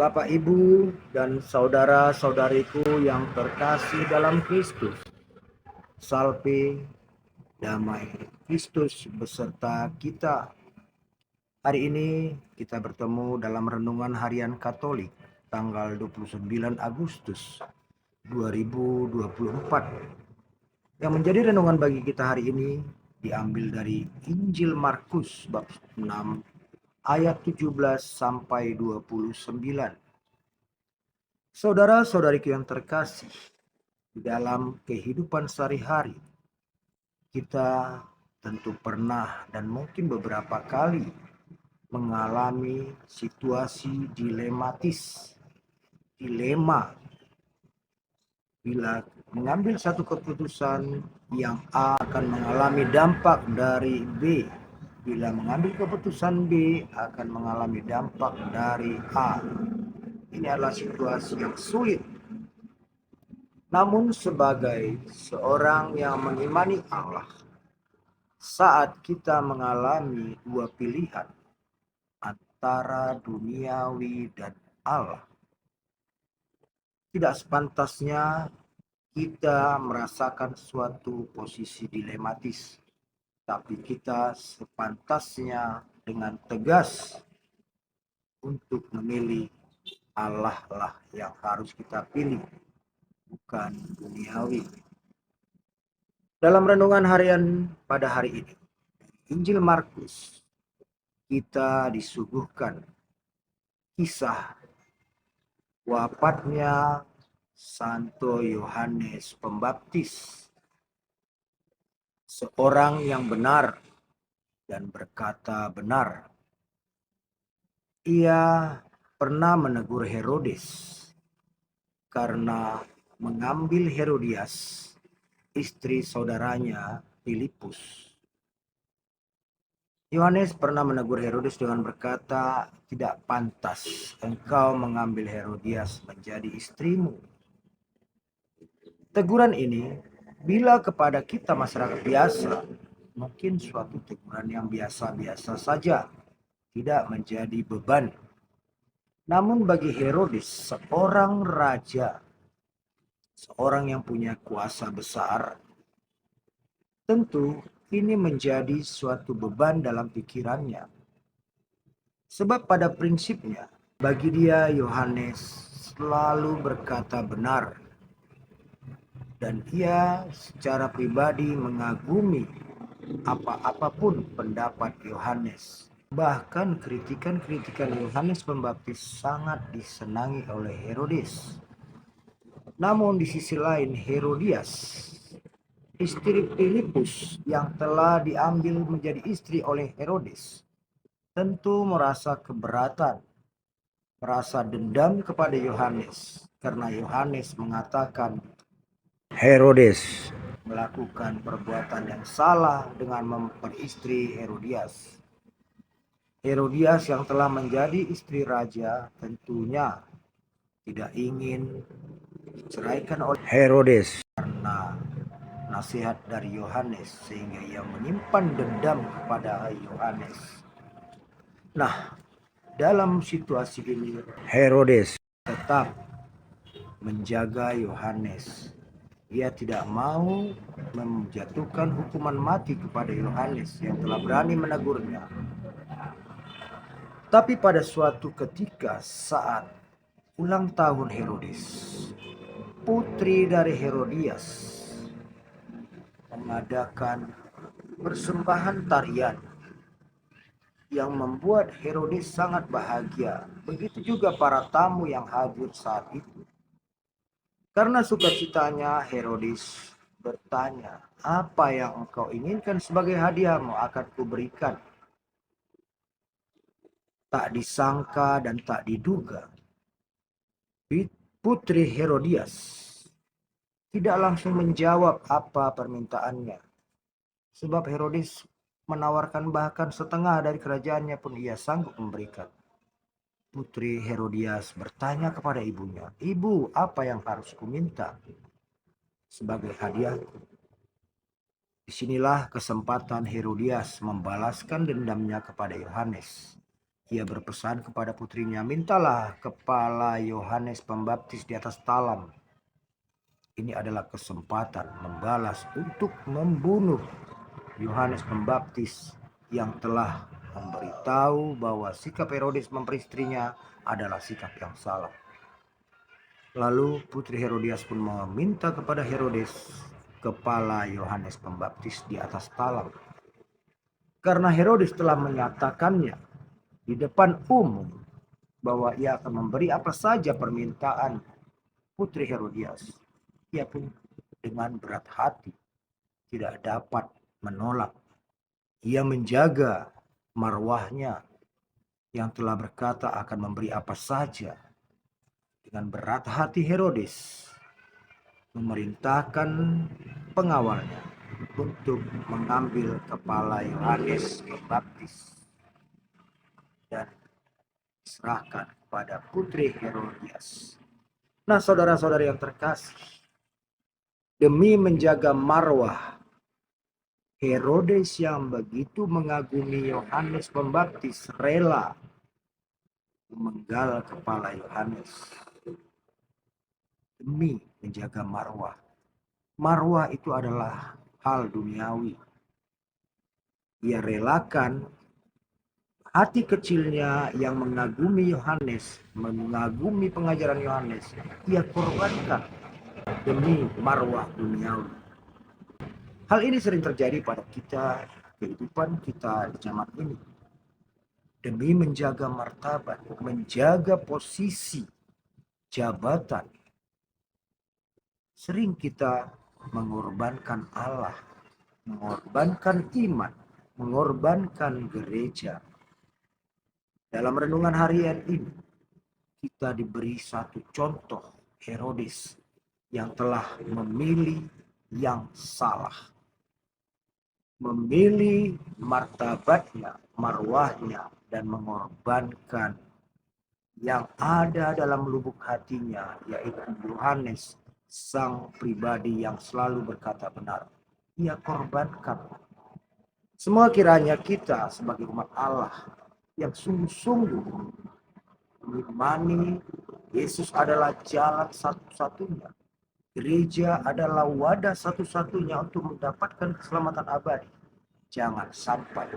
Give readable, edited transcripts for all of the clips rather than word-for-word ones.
Bapak, Ibu, dan saudara-saudariku yang terkasih dalam Kristus, salve, damai Kristus beserta kita. Hari ini kita bertemu dalam renungan harian Katolik tanggal 29 Agustus 2024. Yang menjadi renungan bagi kita hari ini diambil dari Injil Markus bab 6 ayat 17 sampai 29. Saudara-saudariku yang terkasih, di dalam kehidupan sehari-hari, kita tentu pernah dan mungkin beberapa kali mengalami situasi dilematis, dilema, bila mengambil satu keputusan yang A akan mengalami dampak dari B, bila mengambil keputusan B akan mengalami dampak dari A. Ini adalah situasi yang sulit. Namun sebagai seorang yang mengimani Allah, saat kita mengalami dua pilihan antara duniawi dan Allah, tidak sepantasnya kita merasakan suatu posisi dilematis, tapi kita sepantasnya dengan tegas untuk memilih Allah lah yang harus kita pilih, bukan duniawi. Dalam renungan harian pada hari ini, Injil Markus, kita disuguhkan kisah wafatnya Santo Yohanes Pembaptis, seorang yang benar dan berkata benar. Ia pernah menegur Herodes karena mengambil Herodias, istri saudaranya Filipus. Yohanes pernah menegur Herodes dengan berkata, "Tidak pantas engkau mengambil Herodias menjadi istrimu." Teguran ini, bila kepada kita masyarakat biasa, mungkin suatu teguran yang biasa-biasa saja, tidak menjadi beban. Namun bagi Herodes, seorang raja, seorang yang punya kuasa besar, tentu ini menjadi suatu beban dalam pikirannya. Sebab pada prinsipnya, bagi dia Yohanes selalu berkata benar. Dan ia secara pribadi mengagumi apapun pendapat Yohanes. Bahkan kritikan-kritikan Yohanes Pembaptis sangat disenangi oleh Herodes. Namun di sisi lain Herodias, istri Filipus yang telah diambil menjadi istri oleh Herodes, tentu merasa keberatan, merasa dendam kepada Yohanes karena Yohanes mengatakan Herodes melakukan perbuatan yang salah dengan memperistri Herodias. Herodias yang telah menjadi istri raja tentunya tidak ingin diceraikan oleh Herodes karena nasihat dari Yohanes, sehingga ia menyimpan dendam kepada Yohanes. Nah, dalam situasi ini Herodes tetap menjaga Yohanes. Ia tidak mau menjatuhkan hukuman mati kepada Yohanes yang telah berani menegurnya. Tapi pada suatu ketika saat ulang tahun Herodes, putri dari Herodias mengadakan persembahan tarian yang membuat Herodes sangat bahagia. Begitu juga para tamu yang hadir saat itu. Karena sukacitanya, Herodes bertanya, "Apa yang engkau inginkan sebagai hadiahmu akan kuberikan." Tak disangka dan tak diduga, putri Herodias tidak langsung menjawab apa permintaannya. Sebab Herodes menawarkan bahkan setengah dari kerajaannya pun ia sanggup memberikan. Putri Herodias bertanya kepada ibunya, "Ibu, apa yang harus kuminta sebagai hadiah?" Disinilah kesempatan Herodias membalaskan dendamnya kepada Yohanes. ia berpesan kepada putrinya, mintalah kepala Yohanes Pembaptis di atas talam. Ini adalah kesempatan membalas untuk membunuh Yohanes Pembaptis yang telah memberitahu bahwa sikap Herodes memperistrinya adalah sikap yang salah. Lalu putri Herodias pun meminta kepada Herodes kepala Yohanes Pembaptis di atas talam. Karena Herodes telah menyatakannya di depan umum bahwa ia akan memberi apa saja permintaan putri Herodias, ia pun dengan berat hati tidak dapat menolak. Ia menjaga marwahnya yang telah berkata akan memberi apa saja. Dengan berat hati Herodes memerintahkan pengawalnya untuk mengambil kepala Yohanes Pembaptis dan diserahkan kepada putri Herodias. Nah, saudara-saudara yang terkasih, demi menjaga marwah Herodes yang begitu mengagumi Yohanes Pembaptis, rela memenggal kepala Yohanes demi menjaga marwah. Marwah itu adalah hal duniawi. Ia relakan hati kecilnya yang mengagumi Yohanes, mengagumi pengajaran Yohanes, ia korbankan demi marwah duniawi. Hal ini sering terjadi pada kita, kehidupan kita di zaman ini. Demi menjaga martabat, menjaga posisi, jabatan, sering kita mengorbankan Allah, mengorbankan iman, mengorbankan gereja. Dalam renungan harian ini, kita diberi satu contoh Herodes yang telah memilih yang salah. Memilih martabatnya, marwahnya, dan mengorbankan yang ada dalam lubuk hatinya, yaitu Yohanes, sang pribadi yang selalu berkata benar. Ia korbankan. Semua kiranya kita sebagai umat Allah yang sungguh-sungguh mengimani Yesus adalah jalan satu-satunya. Gereja adalah wadah satu-satunya untuk mendapatkan keselamatan abadi. Jangan sampai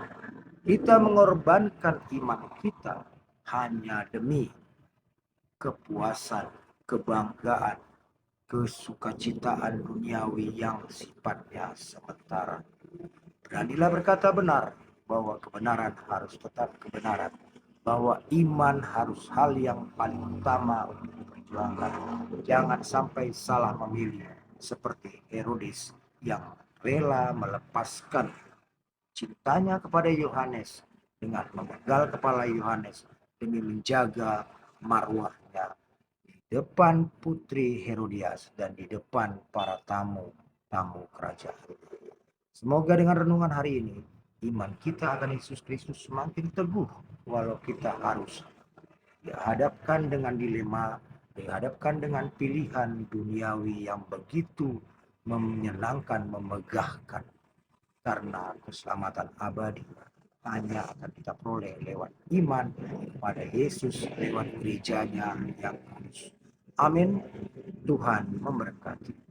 kita mengorbankan iman kita hanya demi kepuasan, kebanggaan, kesukacitaan duniawi yang sifatnya sementara. Beranilah berkata benar, bahwa kebenaran harus tetap kebenaran, bahwa iman harus hal yang paling utama untuk diperjuangkan. Jangan sampai salah memilih seperti Herodes yang rela melepaskan cintanya kepada Yohanes dengan memenggal kepala Yohanes demi menjaga marwahnya di depan putri Herodias dan di depan para tamu kerajaan. Semoga dengan renungan hari ini iman kita akan Yesus Kristus semakin teguh walau kita harus dihadapkan dengan dilema, dihadapkan dengan pilihan duniawi yang begitu menyenangkan, memegahkan. Karena keselamatan abadi hanya akan kita peroleh lewat iman pada Yesus, lewat gerejanya yang kudus. Amin. Tuhan memberkati.